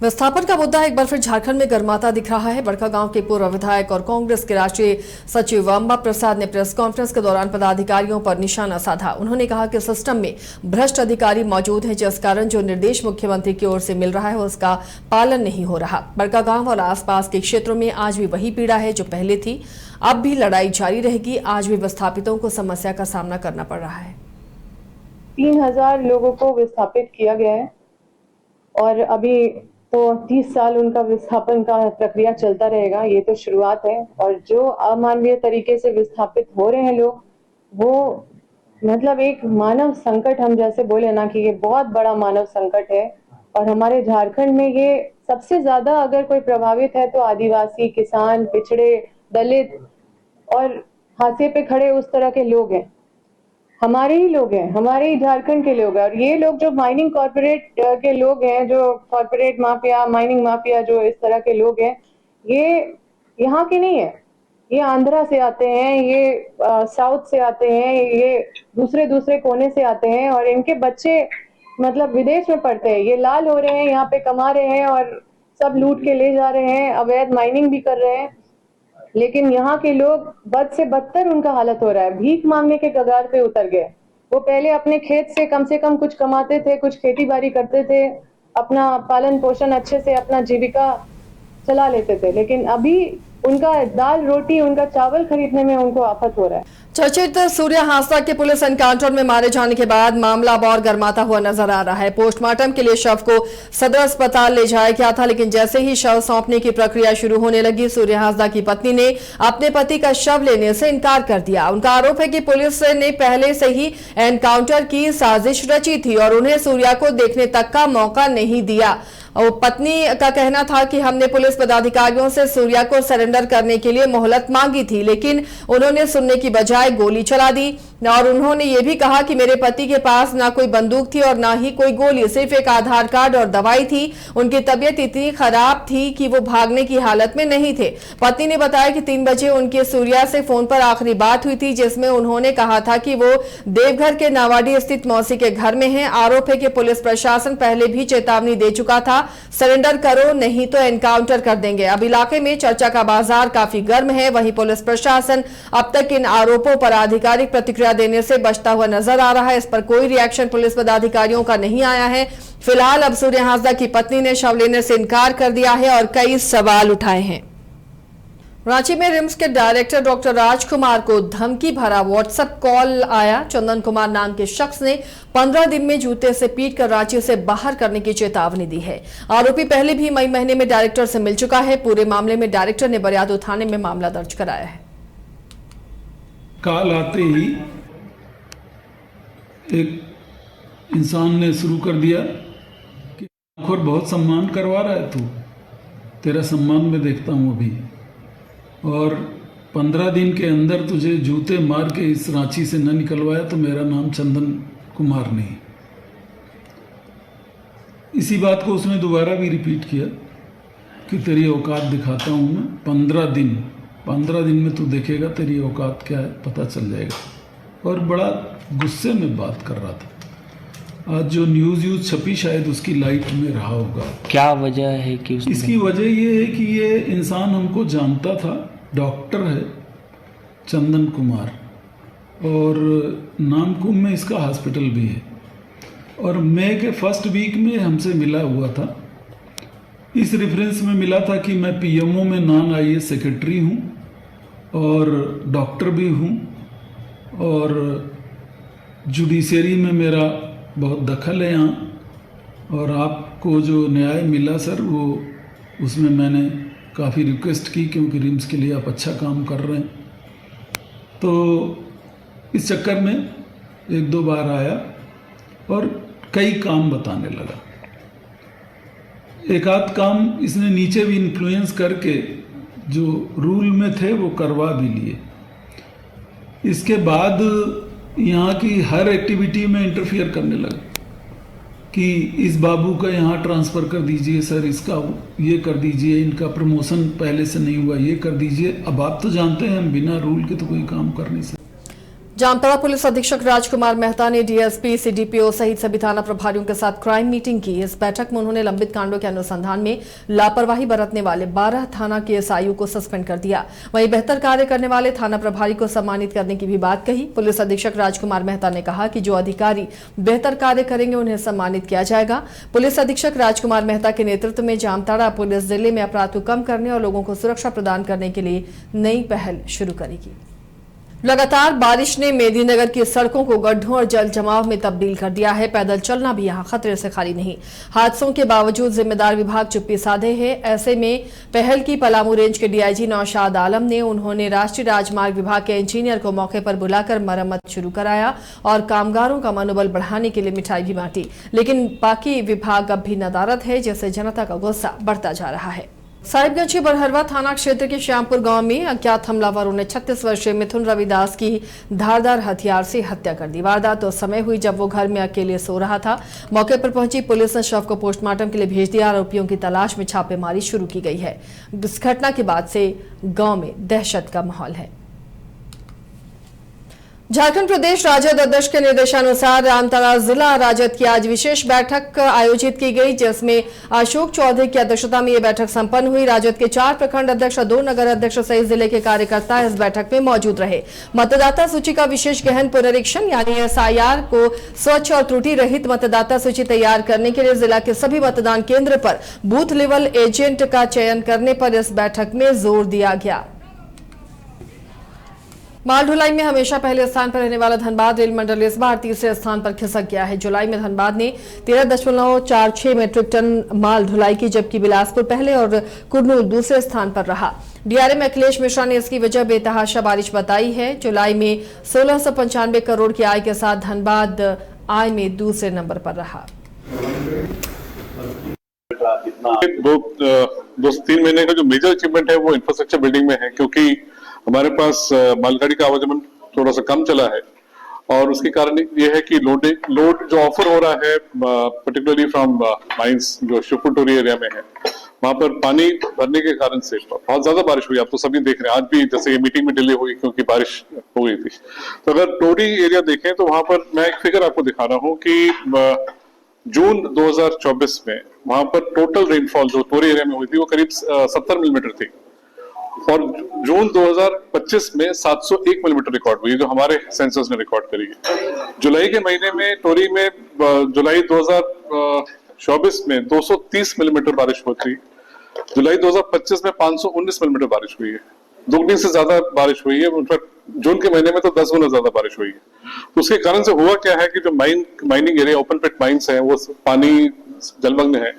विस्थापन का मुद्दा एक बार फिर झारखंड में गर्माता दिख रहा है। बड़कागांव के पूर्व विधायक और कांग्रेस के राष्ट्रीय सचिव अंबा प्रसाद ने प्रेस कॉन्फ्रेंस के दौरान पदाधिकारियों पर निशाना साधा। उन्होंने कहा कि सिस्टम में भ्रष्ट अधिकारी मौजूद हैं, जिस कारण जो निर्देश मुख्यमंत्री की ओर से मिल रहा है उसका पालन नहीं हो रहा। बड़कागांव और आसपास के क्षेत्रों में आज भी वही पीड़ा है जो पहले थी। अब भी लड़ाई जारी रहेगी। आज भी विस्थापितों को समस्या का सामना करना पड़ रहा है। 3000 लोगों को विस्थापित किया गया है और अभी तो 30 साल उनका विस्थापन का प्रक्रिया चलता रहेगा। ये तो शुरुआत है। और जो अमानवीय तरीके से विस्थापित हो रहे हैं लोग, वो मतलब एक मानव संकट, हम जैसे बोले ना कि ये बहुत बड़ा मानव संकट है। और हमारे झारखंड में ये सबसे ज्यादा अगर कोई प्रभावित है तो आदिवासी, किसान, पिछड़े, दलित और हाशिए पे खड़े उस तरह के लोग हैं। हमारे ही लोग हैं, हमारे ही झारखंड के लोग हैं। और ये लोग जो माइनिंग कॉर्पोरेट के लोग हैं, जो कॉर्पोरेट माफिया, माइनिंग माफिया, जो इस तरह के लोग हैं, ये यहाँ के नहीं है। ये आंध्रा से आते हैं, ये साउथ से आते हैं, ये दूसरे कोने से आते हैं और इनके बच्चे मतलब विदेश में पढ़ते हैं। ये लाल हो रहे हैं, यहाँ पे कमा रहे हैं और सब लूट के ले जा रहे हैं, अवैध माइनिंग भी कर रहे हैं। लेकिन यहाँ के लोग बद से बदतर उनका हालत हो रहा है। भीख मांगने के कगार पे उतर गए। वो पहले अपने खेत से कम कुछ कमाते थे, कुछ खेती बाड़ी करते थे, अपना पालन पोषण अच्छे से अपना जीविका चला लेते थे। लेकिन अभी उनका दाल रोटी, उनका चावल खरीदने में उनको आफत हो रहा है। चर्चित सूर्या हांसदा के पुलिस एनकाउंटर में मारे जाने के बाद मामला अब और गर्माता हुआ नजर आ रहा है। पोस्टमार्टम के लिए शव को सदर अस्पताल ले जाया गया था, लेकिन जैसे ही शव सौंपने की प्रक्रिया शुरू होने लगी, सूर्या हांसदा की पत्नी ने अपने पति का शव लेने से इनकार कर दिया। उनका आरोप है कि पुलिस ने पहले से ही एनकाउंटर की साजिश रची थी और उन्हें सूर्या को देखने तक का मौका नहीं दिया। और पत्नी का कहना था कि हमने पुलिस पदाधिकारियों से सूर्या को सरेंडर करने के लिए मोहलत मांगी थी, लेकिन उन्होंने सुनने की बजाय गोली चला दी। और उन्होंने ये भी कहा कि मेरे पति के पास ना कोई बंदूक थी और ना ही कोई गोली, सिर्फ एक आधार कार्ड और दवाई थी। उनकी तबीयत इतनी खराब थी कि वो भागने की हालत में नहीं थे। पत्नी ने बताया कि 3 बजे उनके सूर्या से फोन पर आखिरी बात हुई थी, जिसमें उन्होंने कहा था कि वो देवघर के नावाडी स्थित मौसी के घर में हैं। आरोप है कि पुलिस प्रशासन पहले भी चेतावनी दे चुका था, सरेंडर करो नहीं तो एनकाउंटर कर देंगे। अब इलाके में चर्चा का बाजार काफी गर्म है। वहीं पुलिस प्रशासन अब तक इन आरोपों पर आधिकारिक प्रतिक्रिया देने से बचता हुआ नजर आ रहा है। इस पर कोई रिएक्शन पुलिस पदाधिकारियों का नहीं आया है। फिलहाल अब सूर्या हांसदा की पत्नी ने शव लेने से इनकार कर दिया है और कई सवाल उठाए हैं। रांची में रिम्स के डायरेक्टर डॉक्टर राजकुमार को धमकी भरा व्हाट्सएप कॉल आया। चंदन कुमार नाम के शख्स ने 15 दिन में जूते से पीटकर रांची से बाहर करने की चेतावनी दी है। आरोपी पहले भी मई महीने में डायरेक्टर से मिल चुका है। पूरे मामले में डायरेक्टर ने बरियादू थाने में मामला दर्ज कराया है। कॉल आते ही एक इंसान ने शुरू कर दिया कि आखिर बहुत सम्मान करवा रहा है तू, तेरा सम्मान मैं देखता हूँ अभी, और 15 दिन के अंदर तुझे जूते मार के इस रांची से न निकलवाया तो मेरा नाम चंदन कुमार नहीं। इसी बात को उसने दोबारा भी रिपीट किया कि तेरी औकात दिखाता हूँ मैं। 15 दिन में तू देखेगा तेरी औकात क्या है, पता चल जाएगा। और बड़ा गुस्से में बात कर रहा था। आज जो न्यूज़ छपी शायद उसकी लाइट में रहा होगा। क्या वजह है कि इसकी वजह ये है कि ये इंसान हमको जानता था, डॉक्टर है चंदन कुमार, और नामकुम में इसका हॉस्पिटल भी है, और मई के फर्स्ट वीक में हमसे मिला हुआ था। इस रेफरेंस में मिला था कि मैं पीएमओ में नॉन आईएएस सेक्रेटरी हूँ और डॉक्टर भी हूँ, और जुडिशरी में मेरा बहुत दखल है यहाँ, और आपको जो न्याय मिला सर वो उसमें मैंने काफ़ी रिक्वेस्ट की, क्योंकि रिम्स के लिए आप अच्छा काम कर रहे हैं। तो इस चक्कर में 1-2 बार आया और कई काम बताने लगा। एक आध काम इसने नीचे भी इन्फ्लुएंस करके जो रूल में थे वो करवा भी लिए। इसके बाद यहाँ की हर एक्टिविटी में इंटरफियर करने लगा कि इस बाबू का यहाँ ट्रांसफ़र कर दीजिए सर, इसका ये कर दीजिए, इनका प्रमोशन पहले से नहीं हुआ ये कर दीजिए। अब आप तो जानते हैं हम बिना रूल के तो कोई काम कर नहीं सकते। जामताड़ा पुलिस अधीक्षक राजकुमार मेहता ने डीएसपी, सीडीपीओ सहित सभी थाना प्रभारियों के साथ क्राइम मीटिंग की। इस बैठक में उन्होंने लंबित कांडों के अनुसंधान में लापरवाही बरतने वाले 12 थाना के एसआईओ को सस्पेंड कर दिया। वहीं बेहतर कार्य करने वाले थाना प्रभारी को सम्मानित करने की भी बात कही। पुलिस अधीक्षक राजकुमार मेहता ने कहा कि जो अधिकारी बेहतर कार्य करेंगे उन्हें सम्मानित किया जाएगा। पुलिस अधीक्षक राजकुमार मेहता के नेतृत्व में जामताड़ा पुलिस जिले में अपराध को कम करने और लोगों को सुरक्षा प्रदान करने के लिए नई पहल शुरू करेगी। लगातार बारिश ने मेदिनीनगर की सड़कों को गड्ढों और जल जमाव में तब्दील कर दिया है। पैदल चलना भी यहां खतरे से खाली नहीं। हादसों के बावजूद जिम्मेदार विभाग चुप्पी साधे है। ऐसे में पहल की पलामू रेंज के डीआईजी नौशाद आलम ने उन्होंने राष्ट्रीय राजमार्ग विभाग के इंजीनियर को मौके पर बुलाकर मरम्मत शुरू कराया और कामगारों का मनोबल बढ़ाने के लिए मिठाई भी बांटी। लेकिन बाकी विभाग अब भी नदारद है, जिससे जनता का गुस्सा बढ़ता जा रहा है। साहिबगंज के बरहरवा थाना क्षेत्र के श्यामपुर गांव में अज्ञात हमलावरों ने 36 वर्षीय मिथुन रविदास की धारदार हथियार से हत्या कर दी। वारदात उस समय हुई जब वो घर में अकेले सो रहा था। मौके पर पहुंची पुलिस ने शव को पोस्टमार्टम के लिए भेज दिया। आरोपियों की तलाश में छापेमारी शुरू की गई है। इस घटना के बाद से गांव में दहशत का माहौल है। झारखंड प्रदेश राजद अध्यक्ष के निर्देशानुसार रामताड़ा जिला राजद की आज विशेष बैठक आयोजित की गई, जिसमें अशोक चौधरी की अध्यक्षता में यह बैठक संपन्न हुई। राजद के 4 प्रखंड अध्यक्ष और 2 नगर अध्यक्ष सहित जिले के कार्यकर्ता इस बैठक में मौजूद रहे। मतदाता सूची का विशेष गहन पुनरीक्षण यानी एसआईआर को स्वच्छ और त्रुटि रहित मतदाता सूची तैयार करने के लिए जिला के सभी मतदान केंद्र पर बूथ लेवल एजेंट का चयन करने पर इस बैठक में जोर दिया गया। माल ढुलाई में हमेशा पहले स्थान पर रहने वाला धनबाद रेल मंडल इस बार तीसरे स्थान पर खिसक गया है। जुलाई में धनबाद ने 13.46 मीट्रिक टन माल ढुलाई की, जबकि बिलासपुर पहले और कुर्नूल दूसरे स्थान पर रहा। डीआरएम अखिलेश मिश्रा ने इसकी वजह बेतहाशा बारिश बताई है। जुलाई में 1695 करोड़ की आय के साथ धनबाद आय में दूसरे नंबर पर रहा। 2-3 महीने का जो मेजर अचीवमेंट है वो इंफ्रास्ट्रक्चर बिल्डिंग में है, क्योंकि हमारे पास मालगाड़ी का आवागमन थोड़ा सा कम चला है और उसके कारण ये है कि लोड जो ऑफर हो रहा है पर्टिकुलरली फ्रॉम माइंस जो शिवपुर टोरी एरिया में है, वहां पर पानी भरने के कारण से बहुत ज्यादा बारिश हुई। आप तो सभी देख रहे हैं, आज भी जैसे ये मीटिंग में डिले हुई क्योंकि बारिश हो गई थी। तो अगर टोरी एरिया देखें तो वहां पर मैं एक फिगर आपको दिखा रहा हूँ कि जून 2024 में वहां पर टोटल रेनफॉल जो टोरी एरिया में हुई थी वो करीब 70 मिलीमीटर थी और जून 2025 में 701 मिलीमीटर रिकॉर्ड हुई, जो हमारे सेंसस ने रिकॉर्ड करी है। जुलाई के महीने में टोरी में जुलाई 2024 में 230 मिलीमीटर बारिश हुई थी। जुलाई 2025 में 519 मिलीमीटर बारिश हुई है, दोगुनी से ज्यादा बारिश हुई है। इनफैक्ट जून के महीने में तो 10 गुना ज्यादा बारिश हुई है। तो उसके कारण से हुआ क्या है कि जो माइनिंग एरिया ओपन पिट माइंस है वो पानी जलमग्न है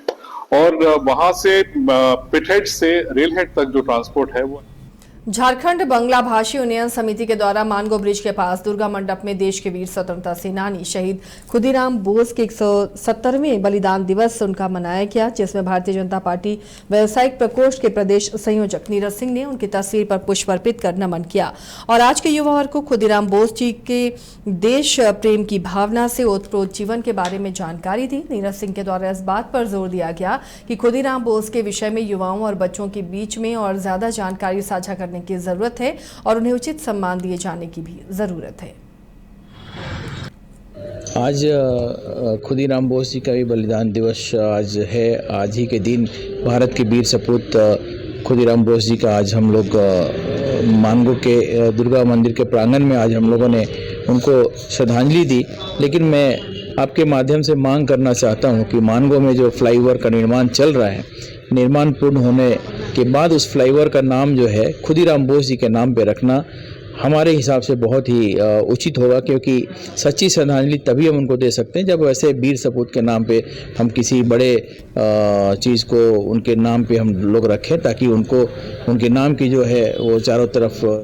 और वहां से पिटहेड से रेल हेड तक जो ट्रांसपोर्ट है वो। झारखंड बंगला भाषी उन्नयन समिति के द्वारा मानगो ब्रिज के पास दुर्गा मंडप में देश के वीर स्वतंत्रता सेनानी शहीद खुदीराम बोस के 170वें बलिदान दिवस उनका मनाया गया, जिसमें भारतीय जनता पार्टी व्यावसायिक प्रकोष्ठ के प्रदेश संयोजक नीरज सिंह ने उनकी तस्वीर पर पुष्प अर्पित कर नमन किया और आज के युवा वर्ग को खुदीराम बोस जी के देश प्रेम की भावना से ओतप्रोत जीवन के बारे में जानकारी दी। नीरज सिंह के द्वारा इस बात पर जोर दिया गया कि खुदीराम बोस के विषय में युवाओं और बच्चों के बीच में और ज्यादा जानकारी साझा करने की जरूरत है और उन्हें उचित सम्मान दिए जाने की भी जरूरत है। आज खुदीराम बोस जी का भी बलिदान दिवस आज है। आज ही के दिन भारत के वीर सपूत खुदीराम बोस जी का आज हम लोग मानगो के दुर्गा मंदिर के प्रांगण में आज हम लोगों ने उनको श्रद्धांजलि दी। लेकिन मैं आपके माध्यम से मांग करना चाहता हूं कि मानगो में जो फ्लाईओवर का निर्माण चल रहा है, निर्माण पूर्ण होने के बाद उस फ्लाईओवर का नाम जो है खुदीराम बोस जी के नाम पे रखना हमारे हिसाब से बहुत ही उचित होगा, क्योंकि सच्ची श्रद्धांजलि तभी हम उनको दे सकते हैं जब वैसे वीर सपूत के नाम पे हम किसी बड़े चीज़ को उनके नाम पे हम लोग रखें, ताकि उनको उनके नाम की जो है वो चारों तरफ